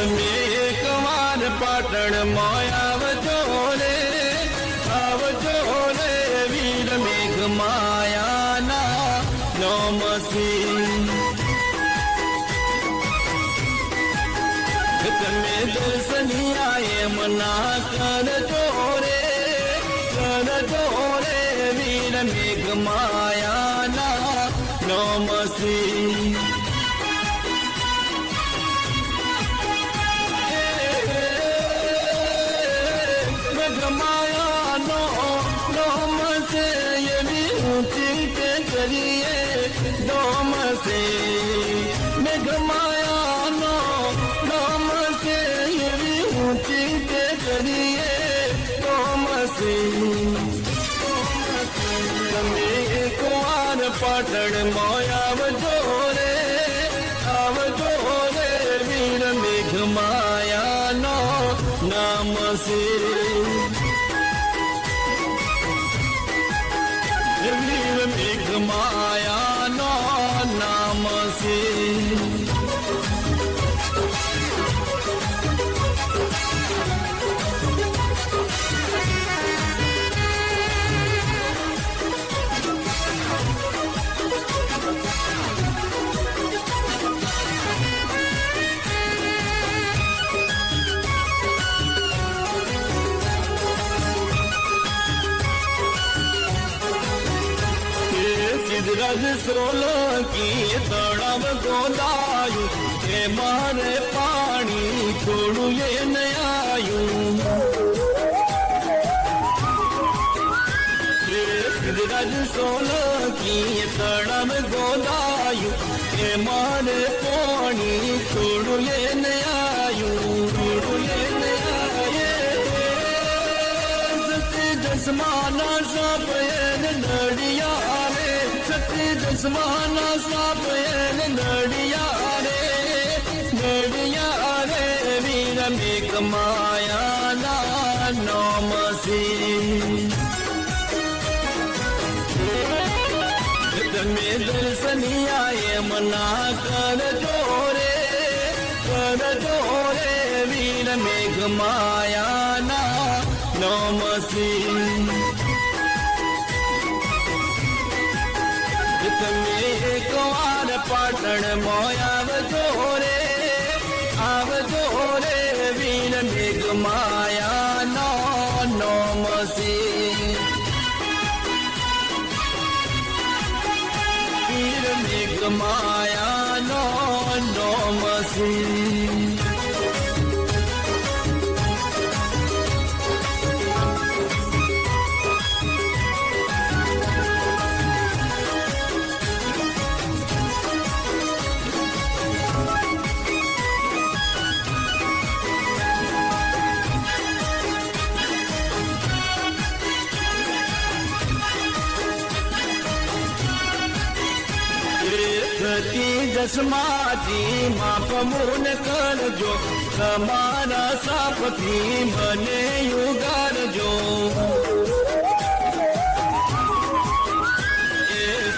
તમે એક વાર પાટણમાં આવજો રે વીર મેઘ માયાના નમસી તમે દર્શનિયા એમ ના કરજો રે વીર મેઘ માયાના નમસી માયાનો નમસે એવી ઊંચી તે કરીએ નમસે મેઘ માયાનો નમસે એવી ઊંચી તે કરીએ નમસે તમે એક વાર પાટણમાં આવજો રે વીર મેઘ માયાનો નામ છે વીર મેઘ માયાનો નામ છે સિદ્ધરાજ સોલંકી તળાવ ગોદાયું એ મારે પાણી થોડું એ નયાયું સિદ્ધરાજ સોલંકી તળાવ ગોદાયું એ મારે પાણી થોડું એ નયાયું જસમાના સાપયન નડિયા રે સતી જસમાના સાપયન નડિયા રે વીર મેઘ માયાના નમસી તમે દર્શનિયા એમ ના કરજો રે વીર મેઘ માયાના નમસી તમે એક વાર પાટણમાં આવજો રે વીર મેઘ માયાનો નમસી વીર મેઘ માયાનો નમસી સતી જસમાથી માપ મૂન કરજો તમારા સાપથી મને યુગારજો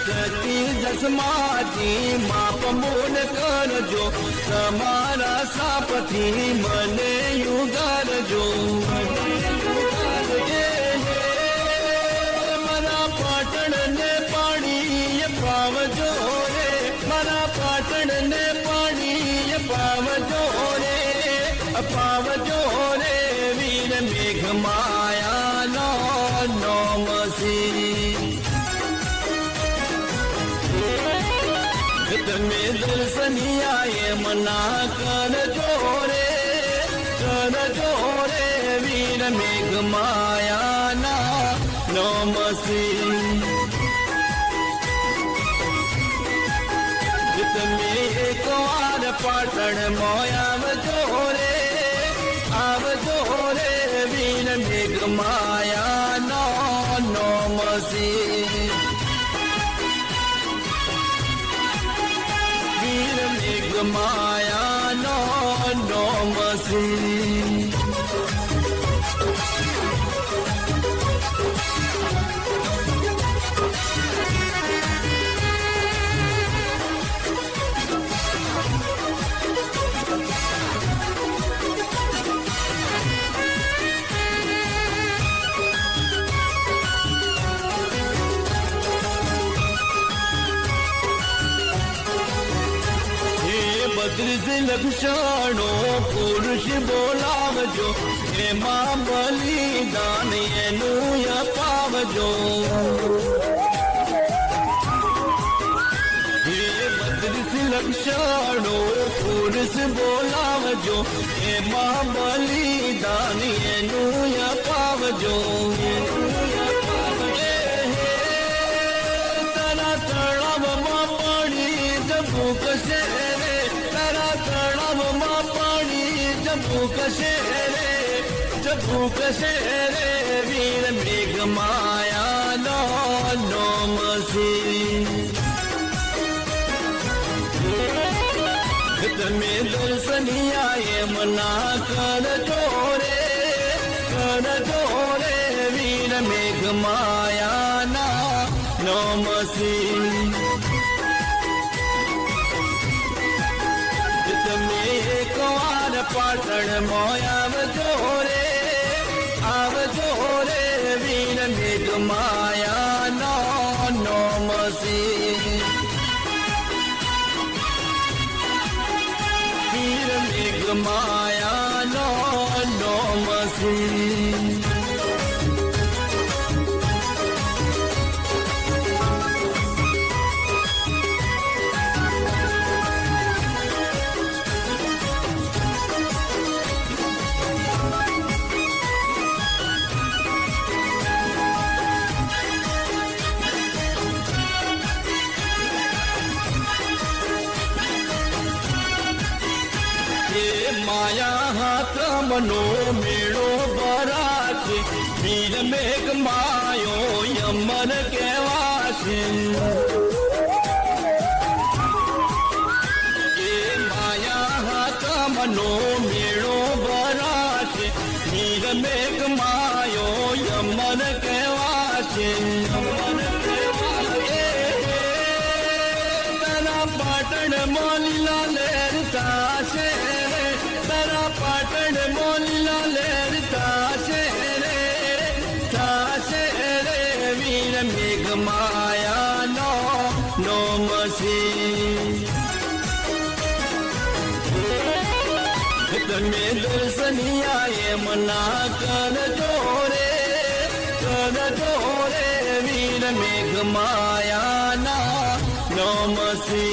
સતી જસમાથી માપ મૂન કરજો તમારા સાપથી મને યુગારજો મારા પાટણને પાણી પાવજો મારા પાટણને પાણી પાવજો રે વીર મેઘ માયાનો નમસી તમે દર્શનિયા એમ ના કરજો રે વીર મેઘ માયાના નમસી તમે એક વાર પાટણમાં આવજો રે વીર મેઘ માયાનો નમસી વીર મેઘ માયાનો નમસી બત્રીસ લક્ષણો પુરુષ બોલાવજો, એમાં બલિદાન એનું અપાવજો. હે 32 લક્ષણો પુરુષ બોલાવજો, એમાં બલિદાન એનું અપાવજો. તારા તળાવમાં પાણી જબુકશે રે, તારા તળાવમાં પાણી જબુકશે રે, જબુકશે રે. વીર મેઘ માયાનો નોમ છે. તમે દર્શનિયા એમ ના કરજો રે, કરજો રે. વીર મેઘ માયાના નોમસી. તમે એકવાર પાટણ મોય આવજો રે, આવજો રે. વીર મેઘ માયાનો નોમસી. વીર મેઘ માયાનો નોમસી. માયા હાથ મનો મેળો ભરાશે, વીર મેઘ માયો યમન કહેવાશે. એ માયા હાથ મનો મેળો ભરાશે, વીર મેઘ માયો યમન કહેવાશે. તારા પાટણ મોલીલા લહેર થશે, તારા પાટણ મોલીલા લહેર થશે રે, થશે રે. વીર મેઘ માયાનો નોમ છે. તમે દર્શનિયા એમ ના કરજો રે, કરજો રે. વીર મેઘ માયાના નોમ છે.